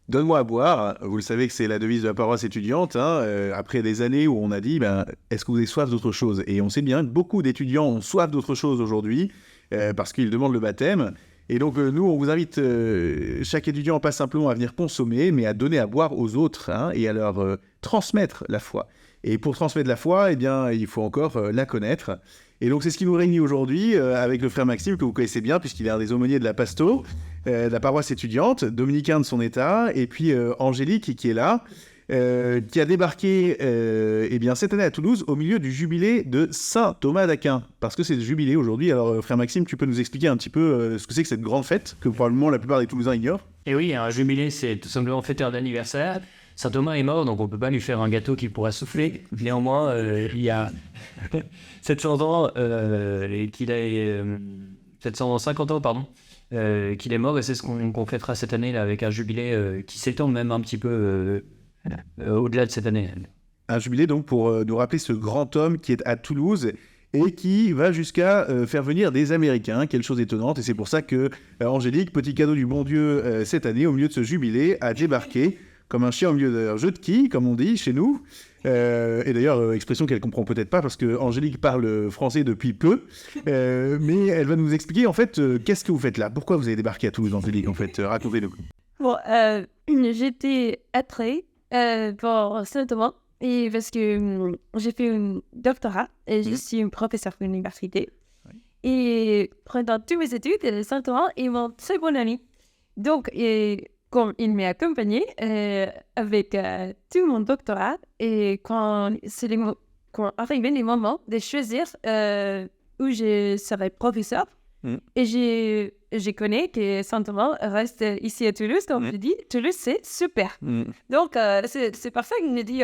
Donne-moi à boire. Vous le savez que c'est la devise de la paroisse étudiante. Après des années où on a dit, est-ce que vous avez soif d'autre chose? Et on sait bien que beaucoup d'étudiants ont soif d'autre chose aujourd'hui parce qu'ils demandent le baptême. Et donc, nous, on vous invite, chaque étudiant, pas simplement à venir consommer, mais à donner à boire aux autres et à leur transmettre la foi. Et pour transmettre la foi, eh bien, il faut encore la connaître. Et donc, c'est ce qui nous réunit aujourd'hui avec le frère Maxime, que vous connaissez bien, puisqu'il est un des aumôniers de la Pasto, de la paroisse étudiante, dominicain de son état, et puis Angélique, qui est là, qui a débarqué cette année à Toulouse au milieu du jubilé de Saint Thomas d'Aquin. Parce que c'est le jubilé aujourd'hui. Alors, frère Maxime, tu peux nous expliquer un petit peu ce que c'est que cette grande fête, que probablement la plupart des Toulousains ignorent? Et oui, un jubilé, c'est tout simplement fêter un anniversaire. Saint Thomas est mort, donc on ne peut pas lui faire un gâteau qu'il pourra souffler. Néanmoins, il y a 700 ans, 750 ans, pardon, qu'il est mort, et c'est ce qu'on fêtera cette année là, avec un jubilé qui s'étend même un petit peu au-delà de cette année. Un jubilé donc pour nous rappeler ce grand homme qui est à Toulouse et qui va jusqu'à faire venir des Américains, quelque chose d'étonnante, et c'est pour ça que Angélique, petit cadeau du bon Dieu cette année, au milieu de ce jubilé, a débarqué comme un chien au milieu d'un jeu de quilles, comme on dit chez nous, et d'ailleurs, expression qu'elle comprend peut-être pas, parce que Angélique parle français depuis peu, mais elle va nous expliquer, en fait, qu'est-ce que vous faites là? Pourquoi vous avez débarqué à Toulouse, Angélique, en fait? Racontez-nous. Bon, j'étais attirée pour Saint-Thomas, et parce que j'ai fait un doctorat, et je suis une professeure à l'université. Oui. Et pendant toutes mes études, Saint-Thomas est mon très bon ami. Donc, comme il m'a accompagnée avec tout mon doctorat, et quand arrivaient les moments de choisir où je serais professeur, et je connais que Saint-Thomas reste ici à Toulouse, comme je dis. Toulouse, c'est super. Donc, c'est pour ça que je me dis,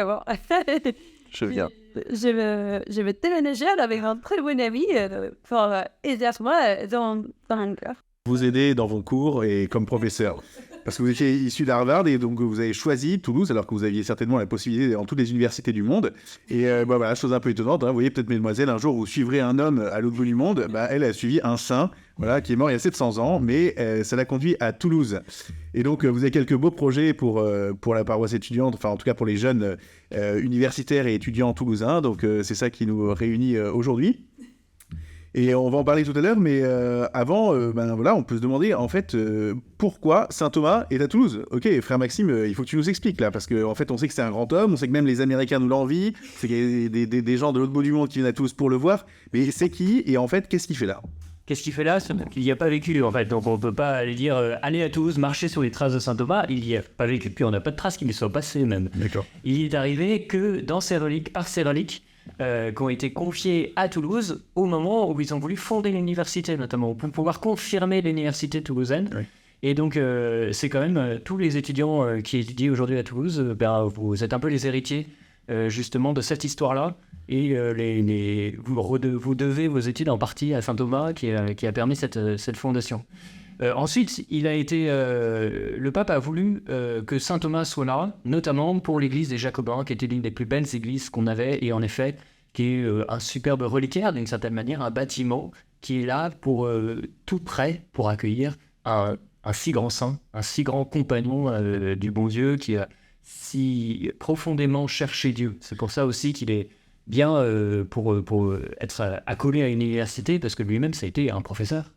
Je viens. Je vais déménager avec un très bon ami pour aider moi dans le cœur. Vous aider dans vos cours et comme professeur. Parce que vous étiez issu d'Harvard et donc vous avez choisi Toulouse alors que vous aviez certainement la possibilité dans toutes les universités du monde. Et voilà, chose un peu étonnante, vous voyez peut-être mesdemoiselles, un jour vous suivrez un homme à l'autre bout du monde, elle a suivi un saint, voilà, qui est mort il y a 700 ans, mais ça l'a conduit à Toulouse. Et donc vous avez quelques beaux projets pour la paroisse étudiante, enfin en tout cas pour les jeunes universitaires et étudiants toulousains, donc c'est ça qui nous réunit aujourd'hui. Et on va en parler tout à l'heure, mais avant, on peut se demander, en fait, pourquoi Saint Thomas est à Toulouse? Ok, frère Maxime, il faut que tu nous expliques, là, parce qu'en fait, on sait que c'est un grand homme, on sait que même les Américains nous l'envient, c'est qu'il y a des gens de l'autre bout du monde qui viennent à Toulouse pour le voir, mais c'est qui? Et en fait, qu'est-ce qu'il fait là? Qu'est-ce qu'il fait là? C'est qu'il n'y a pas vécu, en fait. Donc on ne peut pas aller dire allez à Toulouse, marcher sur les traces de Saint Thomas. Il n'y a pas vécu, puis on n'a pas de traces qui lui soient passées, même. D'accord. Il est arrivé que dans ces reliques, par ces reliques, qui ont été confiés à Toulouse au moment où ils ont voulu fonder l'université, notamment, pour pouvoir confirmer l'université toulousaine. Oui. Et donc, c'est quand même tous les étudiants qui étudient aujourd'hui à Toulouse, vous êtes un peu les héritiers, justement, de cette histoire-là. Et vous devez vos études en partie à Saint Thomas, qui a permis cette fondation. Ensuite, le pape a voulu que Saint Thomas soit là, notamment pour l'église des Jacobins, qui était l'une des plus belles églises qu'on avait, et en effet, qui est un superbe reliquaire, d'une certaine manière, un bâtiment qui est là pour tout prêt pour accueillir un si grand saint, un si grand compagnon du bon Dieu, qui a si profondément cherché Dieu. C'est pour ça aussi qu'il est bien pour être accolé à une université, parce que lui-même, ça a été un professeur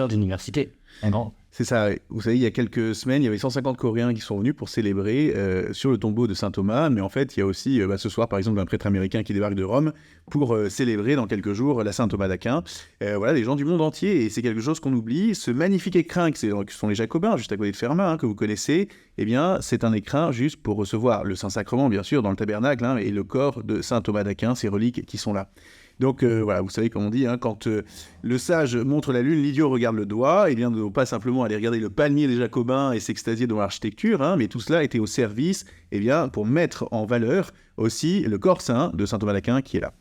d'université. Un grand. C'est ça. Vous savez, il y a quelques semaines, il y avait 150 Coréens qui sont venus pour célébrer sur le tombeau de Saint Thomas. Mais en fait, il y a aussi ce soir, par exemple, un prêtre américain qui débarque de Rome pour célébrer dans quelques jours la Saint Thomas d'Aquin. Voilà, des gens du monde entier. Et c'est quelque chose qu'on oublie. Ce magnifique écrin, qui sont les Jacobins, juste à côté de Fermat, que vous connaissez, eh bien, c'est un écrin juste pour recevoir le Saint-Sacrement, bien sûr, dans le tabernacle, et le corps de Saint Thomas d'Aquin, ces reliques qui sont là. Donc voilà, vous savez comme on dit, quand le sage montre la lune, l'idiot regarde le doigt, et bien ne pas simplement aller regarder le palmier des Jacobins et s'extasier dans l'architecture, mais tout cela était au service, pour mettre en valeur aussi le corps saint de saint Thomas d'Aquin qui est là.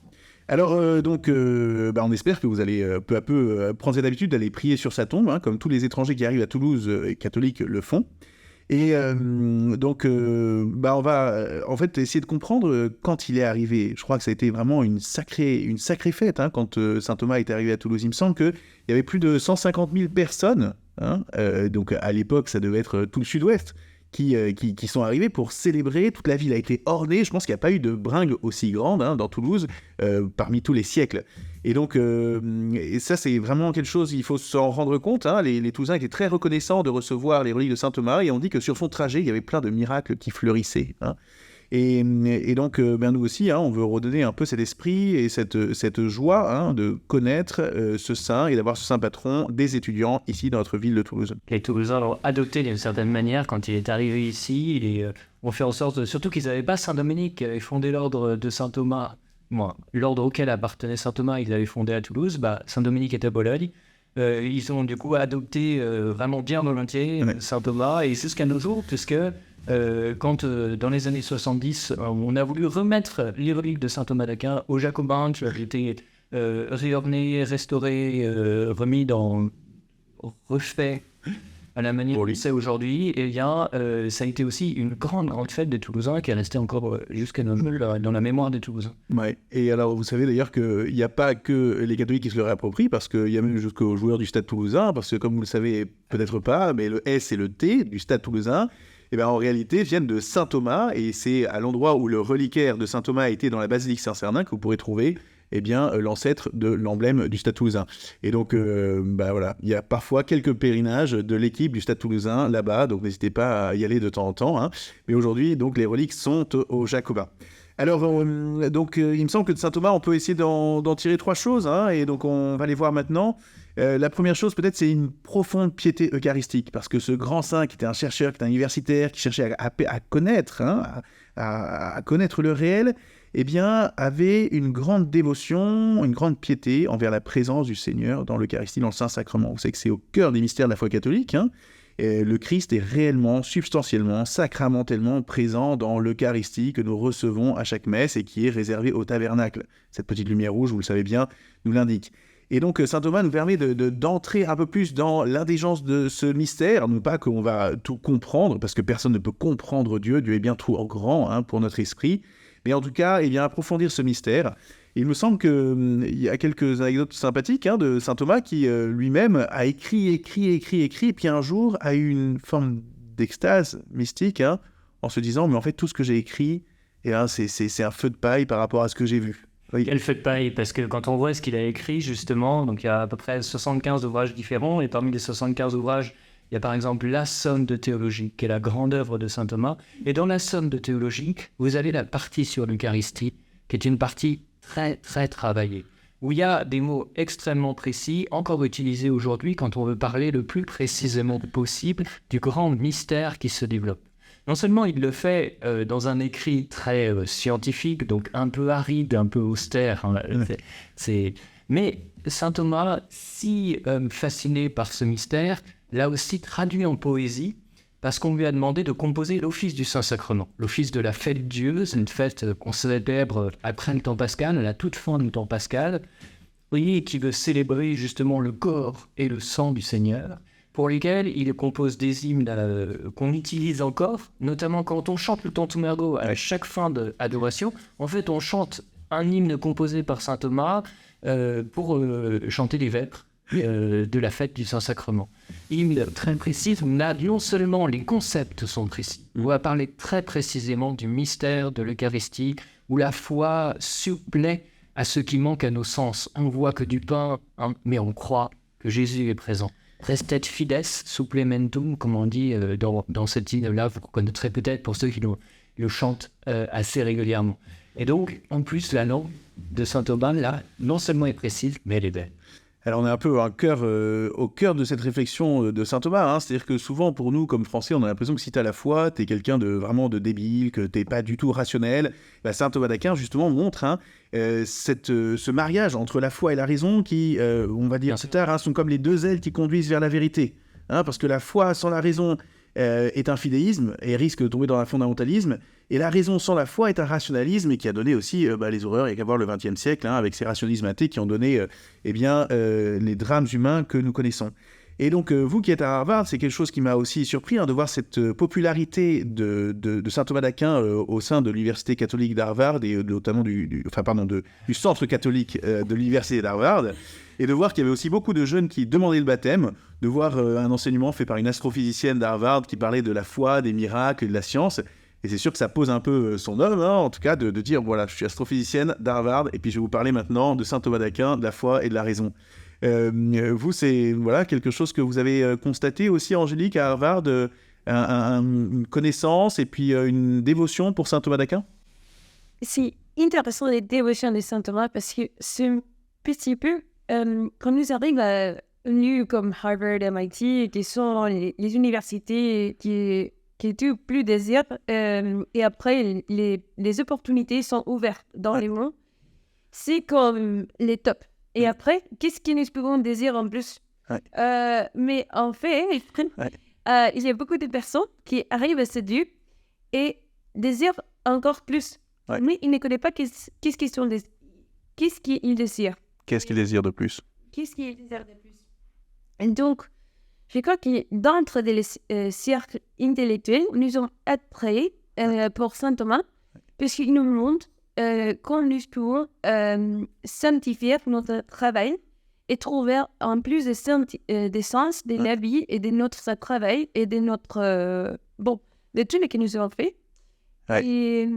Alors on espère que vous allez peu à peu prendre cette habitude d'aller prier sur sa tombe, comme tous les étrangers qui arrivent à Toulouse catholiques le font. Et on va en fait essayer de comprendre quand il est arrivé. Je crois que ça a été vraiment une sacrée fête quand saint Thomas est arrivé à Toulouse. Il me semble qu'il y avait plus de 150 000 personnes, donc à l'époque ça devait être tout le sud-ouest, qui sont arrivés pour célébrer. Toute la ville a été ornée. Je pense qu'il n'y a pas eu de bringue aussi grande dans Toulouse parmi tous les siècles. Et donc, et ça, c'est vraiment quelque chose, il faut s'en rendre compte. Les Toulousains étaient très reconnaissants de recevoir les reliques de saint Thomas, et on dit que sur son trajet, il y avait plein de miracles qui fleurissaient. Et donc, nous aussi, on veut redonner un peu cet esprit et cette joie de connaître ce saint et d'avoir ce saint patron des étudiants ici dans notre ville de Toulouse. Les Toulousains l'ont adopté d'une certaine manière quand il est arrivé ici. Ils ont fait en sorte, surtout qu'ils n'avaient pas Saint-Dominique qui avait fondé l'ordre de Saint-Thomas. L'ordre auquel appartenait Saint-Thomas, ils avaient fondé à Toulouse. Saint-Dominique est à Bologne. Ils ont du coup adopté vraiment bien volontiers Saint-Thomas, et c'est jusqu'à nos jours, puisque quand dans les années 70, on a voulu remettre les reliques de saint Thomas d'Aquin aux Jacobins, qui avaient été réornées, restaurées, refait à la manière qu'on sait aujourd'hui, et bien ça a été aussi une grande fête des Toulousains qui est restée encore jusqu'à nos jours dans la mémoire des Toulousains. Ouais. Et alors vous savez d'ailleurs qu'il n'y a pas que les catholiques qui se le réapproprient, parce qu'il y a même jusqu'aux joueurs du Stade Toulousain, parce que comme vous le savez peut-être pas, mais le S et le T du Stade Toulousain, en réalité viennent de saint Thomas, et c'est à l'endroit où le reliquaire de saint Thomas a été dans la basilique Saint-Cernin que vous pourrez trouver l'ancêtre de l'emblème du Stade Toulousain. Et donc, voilà, il y a parfois quelques pèlerinages de l'équipe du Stade Toulousain là-bas, donc n'hésitez pas à y aller de temps en temps. Mais aujourd'hui, donc, les reliques sont aux Jacobins. Alors, donc, il me semble que de saint Thomas, on peut essayer d'en tirer 3 choses, et donc on va les voir maintenant. La première chose, peut-être, c'est une profonde piété eucharistique, parce que ce grand saint, qui était un chercheur, qui était un universitaire, qui cherchait à connaître, à connaître le réel, avait une grande dévotion, une grande piété envers la présence du Seigneur dans l'Eucharistie, dans le Saint-Sacrement. Vous savez que c'est au cœur des mystères de la foi catholique. Et le Christ est réellement, substantiellement, sacramentellement présent dans l'Eucharistie que nous recevons à chaque messe et qui est réservée au tabernacle. Cette petite lumière rouge, vous le savez bien, nous l'indique. Et donc, saint Thomas nous permet d'entrer un peu plus dans l'indigence de ce mystère. Non pas qu'on va tout comprendre, parce que personne ne peut comprendre Dieu. Dieu est bien trop grand pour notre esprit. Mais en tout cas, approfondir ce mystère. Il me semble qu'il y a quelques anecdotes sympathiques de saint Thomas qui lui-même a écrit, et puis un jour a eu une forme d'extase mystique en se disant « Mais en fait, tout ce que j'ai écrit, c'est un feu de paille par rapport à ce que j'ai vu. » Oui. Quel feu de paille, parce que quand on voit ce qu'il a écrit, justement, donc il y a à peu près 75 ouvrages différents, et parmi les 75 ouvrages, il y a par exemple la Somme de théologie, qui est la grande œuvre de saint Thomas. Et dans la Somme de théologie, vous avez la partie sur l'Eucharistie, qui est une partie très, très travaillée, où il y a des mots extrêmement précis, encore utilisés aujourd'hui quand on veut parler le plus précisément possible du grand mystère qui se développe. Non seulement il le fait dans un écrit très scientifique, donc un peu aride, un peu austère, mais saint Thomas, si fasciné par ce mystère, l'a aussi traduit en poésie, parce qu'on lui a demandé de composer l'office du Saint-Sacrement. L'office de la fête Dieu, c'est une fête qu'on célèbre après le temps pascal, à la toute fin du temps pascal, et qui veut célébrer justement le corps et le sang du Seigneur, pour lesquels il compose des hymnes qu'on utilise encore, notamment quand on chante le Tantum ergo à chaque fin d'adoration. En fait, on chante un hymne composé par saint Thomas pour chanter les vêpres de la fête du Saint-Sacrement. Hymne très précise, où non seulement les concepts sont précis, on va parler très précisément du mystère de l'Eucharistie, où la foi supplée à ce qui manque à nos sens. On voit que du pain, mais on croit que Jésus est présent. Restet fides supplementum, comme on dit dans cette hymne-là, vous connaîtrez peut-être pour ceux qui le chantent assez régulièrement. Et donc, en plus, la langue de saint Thomas, là, non seulement est précise, mais elle est belle. Alors on est un peu au cœur de cette réflexion de saint Thomas, c'est-à-dire que souvent pour nous comme Français, on a l'impression que si t'as la foi, t'es quelqu'un vraiment de débile, que t'es pas du tout rationnel. Saint Thomas d'Aquin justement montre ce mariage entre la foi et la raison qui, on va dire, sont comme les deux ailes qui conduisent vers la vérité. Parce que la foi sans la raison est un fidéisme et risque de tomber dans un fondamentalisme, et la raison sans la foi est un rationalisme, et qui a donné aussi les horreurs, il y a qu'à voir le XXe siècle, avec ces rationalismes athées qui ont donné les drames humains que nous connaissons. Et donc, vous qui êtes à Harvard, c'est quelque chose qui m'a aussi surpris de voir cette popularité de saint Thomas d'Aquin au sein de l'université catholique d'Harvard, et notamment du centre catholique de l'université d'Harvard. Et de voir qu'il y avait aussi beaucoup de jeunes qui demandaient le baptême, de voir un enseignement fait par une astrophysicienne d'Harvard qui parlait de la foi, des miracles, de la science. Et c'est sûr que ça pose un peu son homme, hein, en tout cas, de dire, voilà, je suis astrophysicienne d'Harvard, et puis je vais vous parler maintenant de saint Thomas d'Aquin, de la foi et de la raison. Vous, c'est voilà, quelque chose que vous avez constaté aussi, Angélique, à Harvard, une connaissance et puis une dévotion pour saint Thomas d'Aquin? C'est intéressant les dévotions de saint Thomas parce que c'est un petit peu, quand nous arrivons à lieux comme Harvard, MIT, qui sont les universités qui tout plus désirent, et après les opportunités sont ouvertes dans le monde, c'est comme les tops. Et après, qu'est-ce que nous pouvons désirer en plus? Mais en fait, il y a beaucoup de personnes qui arrivent à ce lieu et désirent encore plus. Mais ils ne connaissent pas qu'est-ce qu'ils désirent. Qu'est-ce qu'ils désirent de plus? Qu'est-ce qu'ils désirent de plus? Et donc, je crois que d'entre les cercles intellectuels, nous avons appris pour saint Thomas, puisqu'il nous montre quand nous pouvons sanctifier notre travail et trouver en plus de sens de la vie et de notre travail et de notre... de tout ce que nous avons fait. Et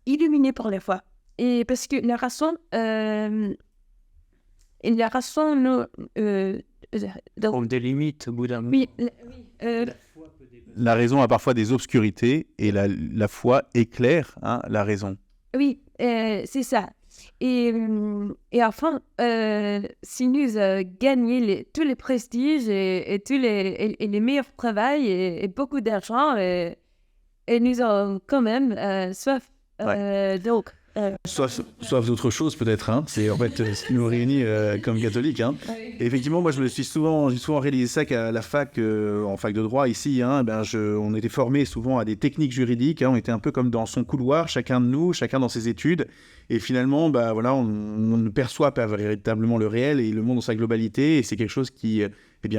illuminé par la foi. Et parce que la raison... Comme des limites au bout d'un moment. Oui. La raison a parfois des obscurités et la foi éclaire la raison. Oui, c'est ça. Et enfin, si nous gagnons tous les prestiges et tous les meilleurs travails et beaucoup d'argent, et nous avons quand même soif. Donc... Soif d'autre chose peut-être, hein. C'est en fait ce qui nous réunit comme catholiques, hein. Et effectivement, moi j'ai souvent réalisé ça qu'à la fac, en fac de droit ici, hein, on était formés souvent à des techniques juridiques, hein. On était un peu comme dans son couloir, chacun de nous, chacun dans ses études, et finalement on ne perçoit pas véritablement le réel et le monde dans sa globalité, et c'est quelque chose qui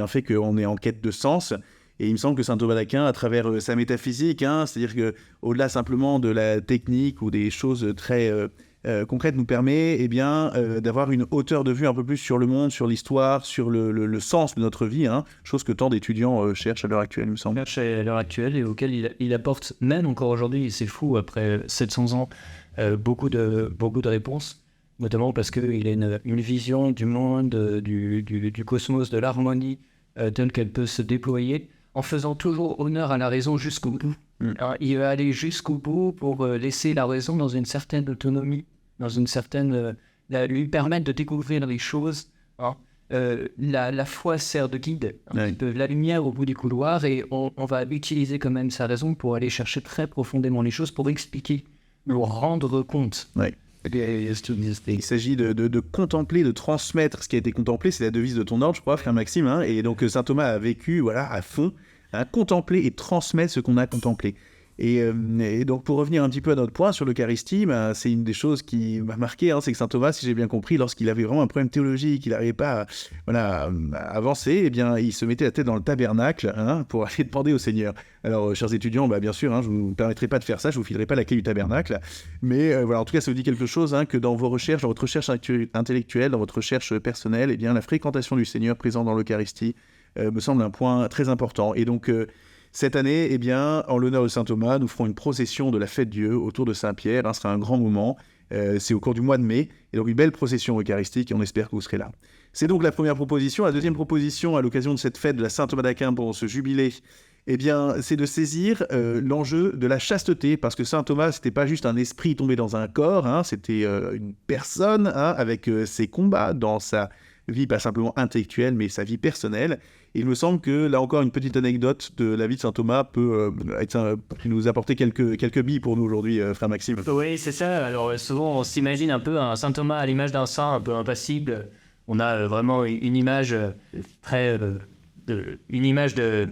fait qu'on est en quête de sens. Et il me semble que saint Thomas d'Aquin, à travers sa métaphysique, hein, c'est-à-dire qu'au-delà simplement de la technique ou des choses très concrètes, nous permet d'avoir une hauteur de vue un peu plus sur le monde, sur l'histoire, sur le sens de notre vie, hein, chose que tant d'étudiants cherchent à l'heure actuelle, il me semble. Cherchent à l'heure actuelle et auquel il apporte, même encore aujourd'hui, c'est fou, après 700 ans, beaucoup de réponses, notamment parce qu'il a une vision du monde, du cosmos, de l'harmonie, telle qu'elle peut se déployer, en faisant toujours honneur à la raison jusqu'au bout. Alors, il va aller jusqu'au bout pour laisser la raison dans une certaine autonomie, dans une certaine... lui permettre de découvrir les choses. Hein. La foi sert de guide, la lumière au bout du couloir, et on va utiliser quand même sa raison pour aller chercher très profondément les choses, pour expliquer, pour rendre compte. Il s'agit de contempler, de transmettre ce qui a été contemplé. C'est la devise de ton ordre, je crois, frère Maxime, hein. Et donc saint Thomas a vécu à fond, à contempler et transmettre ce qu'on a contemplé. Et donc pour revenir un petit peu à notre point sur l'Eucharistie, c'est une des choses qui m'a marqué, hein, c'est que saint Thomas, si j'ai bien compris, lorsqu'il avait vraiment un problème théologique, qu'il n'arrivait pas à avancer, il se mettait la tête dans le tabernacle, hein, pour aller demander au Seigneur. Alors chers étudiants, bien sûr, hein, je ne vous permettrai pas de faire ça, je ne vous filerai pas la clé du tabernacle, mais en tout cas ça vous dit quelque chose, hein, que dans votre recherche intellectuelle, dans votre recherche personnelle, la fréquentation du Seigneur présent dans l'Eucharistie me semble un point très important. Et donc cette année, en l'honneur de saint Thomas, nous ferons une procession de la fête Dieu autour de Saint-Pierre. Ce sera un grand moment. C'est au cours du mois de mai. Et donc une belle procession eucharistique, et on espère que vous serez là. C'est donc la première proposition. La deuxième proposition, à l'occasion de cette fête de la Saint Thomas d'Aquin pour ce jubilé, c'est de saisir l'enjeu de la chasteté, parce que saint Thomas, c'était pas juste un esprit tombé dans un corps, hein, c'était une personne, hein, avec ses combats dans sa vie, pas simplement intellectuelle, mais sa vie personnelle. Et il me semble que, là encore, une petite anecdote de la vie de saint Thomas peut nous apporter quelques billes pour nous aujourd'hui, frère Maxime. Oui, c'est ça. Alors, souvent, on s'imagine un peu un saint Thomas à l'image d'un saint un peu impassible. On a vraiment une image une image de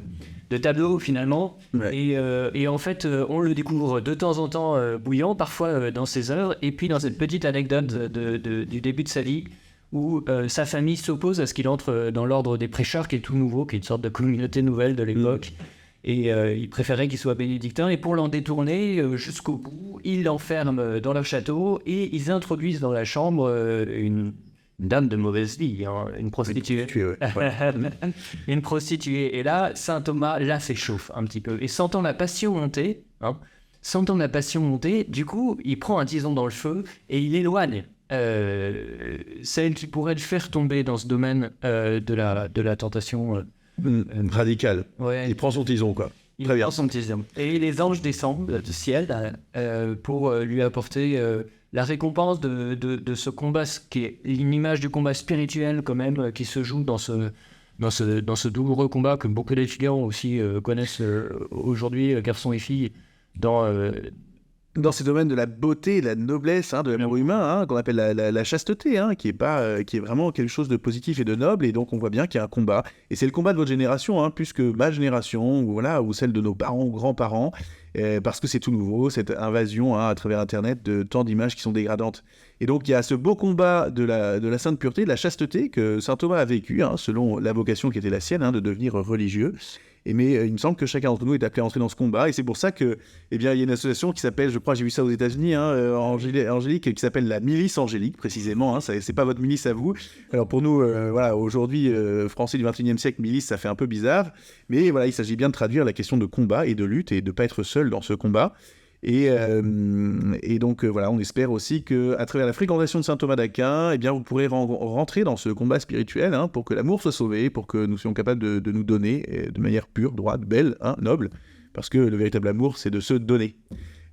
tableau, finalement. Ouais. Et en fait, on le découvre de temps en temps bouillant, parfois dans ses œuvres. Et puis, dans cette petite anecdote du début de sa vie, où sa famille s'oppose à ce qu'il entre dans l'ordre des prêcheurs, qui est tout nouveau, qui est une sorte de communauté nouvelle de l'époque. Et il préférait qu'il soit bénédictin. Et pour l'en détourner jusqu'au bout, ils l'enferment dans leur château et ils introduisent dans la chambre dame de mauvaise vie, hein, une prostituée. Une prostituée. Et là, saint Thomas la fait chauffe un petit peu. Et sentant la passion monter, du coup, il prend un tison dans le feu et il éloigne celle qui pourrait le faire tomber dans ce domaine de la tentation radicale. Ouais. Il prend son tison, quoi. Il prend son tison. Et les anges descendent du ciel pour lui apporter la récompense de ce combat, qui est une image du combat spirituel quand même, qui se joue dans ce douloureux combat que beaucoup d'étudiants aussi connaissent aujourd'hui, garçons et filles, dans ces domaines de la beauté, de la noblesse, de l'amour humain, qu'on appelle la chasteté, qui est vraiment quelque chose de positif et de noble, et donc on voit bien qu'il y a un combat, et c'est le combat de votre génération, plus que ma génération, ou celle de nos parents ou grands-parents, parce que c'est tout nouveau, cette invasion à travers Internet de tant d'images qui sont dégradantes. Et donc il y a ce beau combat de la sainte pureté, de la chasteté, que saint Thomas a vécu, selon la vocation qui était la sienne, de devenir religieux. Mais il me semble que chacun d'entre nous est appelé à entrer dans ce combat, et c'est pour ça que, il y a une association qui s'appelle, je crois, j'ai vu ça aux États-Unis, Angélique, qui s'appelle la milice angélique, précisément. C'est pas votre milice à vous. Alors pour nous, aujourd'hui, Français du XXIe siècle, milice, ça fait un peu bizarre, mais voilà, il s'agit bien de traduire la question de combat et de lutte et de pas être seul dans ce combat. Et donc on espère aussi qu'à travers la fréquentation de saint Thomas d'Aquin, vous pourrez rentrer dans ce combat spirituel, pour que l'amour soit sauvé, pour que nous soyons capables de nous donner de manière pure, droite, belle, noble, parce que le véritable amour, c'est de se donner.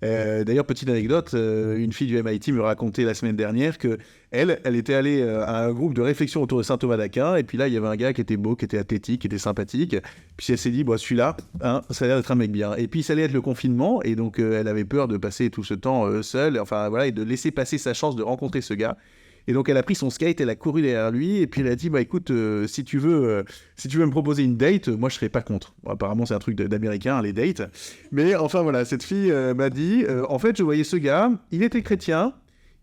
D'ailleurs, petite anecdote, une fille du MIT me racontait la semaine dernière qu'elle était allée à un groupe de réflexion autour de saint Thomas d'Aquin, et puis là, il y avait un gars qui était beau, qui était athlétique, qui était sympathique, puis elle s'est dit, celui-là, ça a l'air d'être un mec bien. Et puis, ça allait être le confinement, et donc elle avait peur de passer tout ce temps seule, et de laisser passer sa chance de rencontrer ce gars. Et donc elle a pris son skate, elle a couru derrière lui, et puis elle a dit, écoute, si tu veux me proposer une date, moi je serais pas contre. Bon, apparemment c'est un truc d'américain, les dates. Mais enfin cette fille m'a dit, en fait je voyais ce gars, il était chrétien,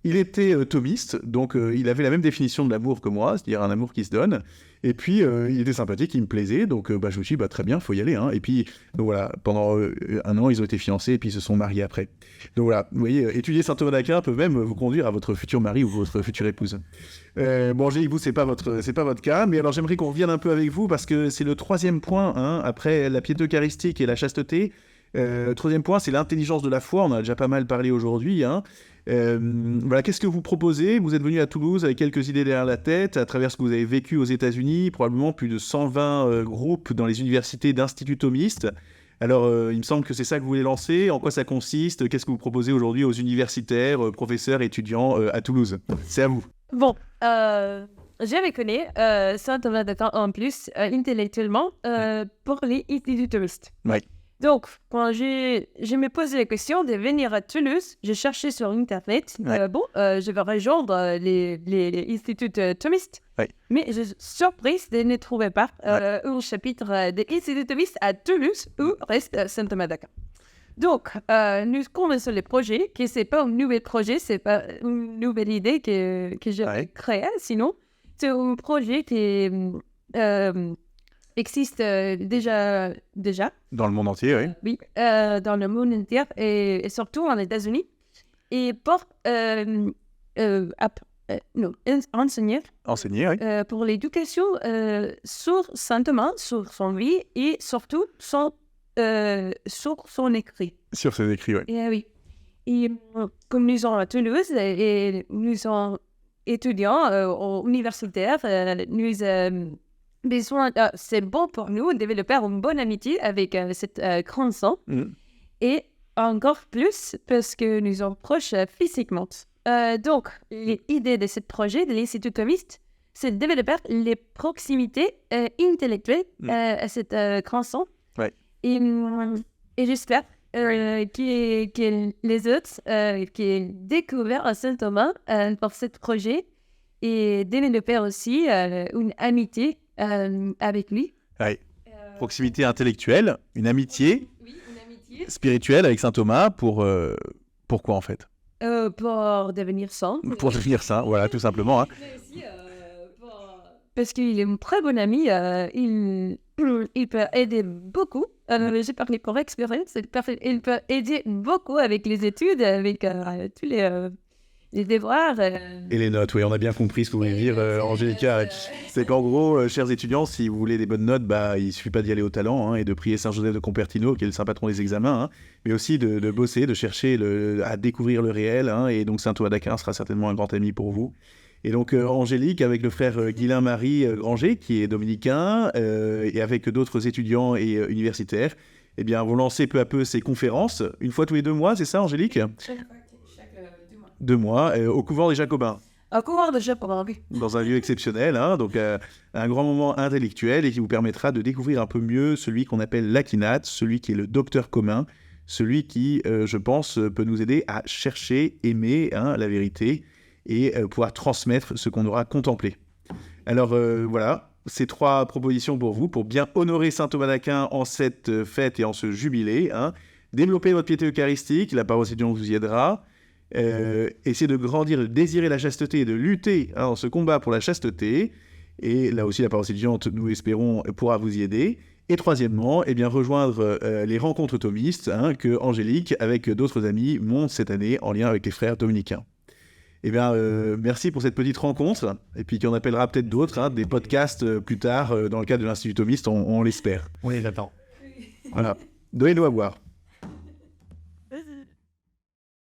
il était thomiste, donc il avait la même définition de l'amour que moi, c'est-à-dire un amour qui se donne. Et puis, il était sympathique, il me plaisait, donc je me suis dit, très bien, faut y aller. Et puis, donc voilà, pendant un an, ils ont été fiancés, et puis ils se sont mariés après. Donc voilà, vous voyez, étudier saint Thomas d'Aquin peut même vous conduire à votre futur mari ou votre future épouse. Angélique, vous, c'est pas votre cas, mais alors j'aimerais qu'on revienne un peu avec vous, parce que c'est le troisième point, après la piété eucharistique et la chasteté. Le troisième point, c'est l'intelligence de la foi, on en a déjà pas mal parlé aujourd'hui, qu'est-ce que vous proposez ? Vous êtes venu à Toulouse avec quelques idées derrière la tête, à travers ce que vous avez vécu aux États-Unis, probablement plus de 120 groupes dans les universités d'instituts thomistes. Alors, il me semble que c'est ça que vous voulez lancer. En quoi ça consiste ? Qu'est-ce que vous proposez aujourd'hui aux universitaires, professeurs, étudiants à Toulouse ? C'est à vous. Bon, j'avais connu saint Thomas d'Aquin en plus, intellectuellement, pour les instituts thomistes. Ouais. Donc, quand je me posais la question de venir à Toulouse, j'ai cherché sur Internet, je vais rejoindre les instituts thomistes, mais je suis surprise de ne trouver pas un chapitre des instituts thomistes à Toulouse où reste saint Thomas d'Aquin. Donc, nous commençons le projet, qui c'est pas un nouvel projet, c'est pas une nouvelle idée que j'ai créée, sinon, c'est un projet qui existe déjà. Dans le monde entier, oui. Oui, dans le monde entier et surtout en États-Unis. Et pour enseigner pour l'éducation sur saint Thomas, sur son vie et surtout sur son écrit. Sur ses écrits, oui. Oui. Et comme nous sommes à Toulouse et nous sommes étudiants universitaires, nous c'est bon pour nous de développer une bonne amitié avec cette grande sœur. Et encore plus parce que nous sommes proches physiquement. Donc, l'idée de ce projet de l'Institut thomiste, c'est de développer les proximités intellectuelles à cette grande sœur. Ouais. Et j'espère que les autres qui découvrent Saint Thomas pour ce projet et développer aussi une amitié avec lui. Ouais. Proximité intellectuelle, une amitié, spirituelle avec saint Thomas, pourquoi en fait pour devenir saint. Pour devenir saint, voilà, tout simplement. Mais aussi, parce qu'il est un très bon ami, il peut aider beaucoup. J'ai parlé pour expérience, il peut aider beaucoup avec les études, avec tous les devoirs. Et les notes, oui, on a bien compris ce que vous voulez dire, Angélica. C'est qu'en gros, chers étudiants, si vous voulez des bonnes notes, il suffit pas d'y aller au talent et de prier Saint-Joseph de Compertino, qui est le saint patron des examens, mais aussi de bosser, de chercher à découvrir le réel. Et donc, saint Thomas d'Aquin sera certainement un grand ami pour vous. Et donc, Angélique, avec le frère Guilain-Marie Granger, qui est dominicain, et avec d'autres étudiants et universitaires, eh bien, vont lancer peu à peu ces conférences, une fois tous les 2 mois, c'est ça, Angélique ? Chaque 2 mois, au couvent des Jacobins. Au couvent des Jacobins, oui. Dans un lieu exceptionnel, donc un grand moment intellectuel et qui vous permettra de découvrir un peu mieux celui qu'on appelle l'Aquinate, celui qui est le docteur commun, celui qui, je pense, peut nous aider à chercher, aimer la vérité et pouvoir transmettre ce qu'on aura contemplé. Alors voilà, ces 3 propositions pour vous, pour bien honorer saint Thomas d'Aquin en cette fête et en ce jubilé. Développer votre piété eucharistique, la parole de Dieu vous y aidera. Essayer de grandir, de désirer la chasteté et de lutter dans ce combat pour la chasteté. Et là aussi, la parole étudiante, nous espérons, pourra vous y aider. Et troisièmement, rejoindre les rencontres thomistes que Angélique, avec d'autres amis, monte cette année en lien avec les frères dominicains. Merci pour cette petite rencontre. Et puis qu'on appellera peut-être d'autres, des podcasts plus tard dans le cadre de l'Institut thomiste, on l'espère. On les attend. Voilà. Donnez-nous à boire.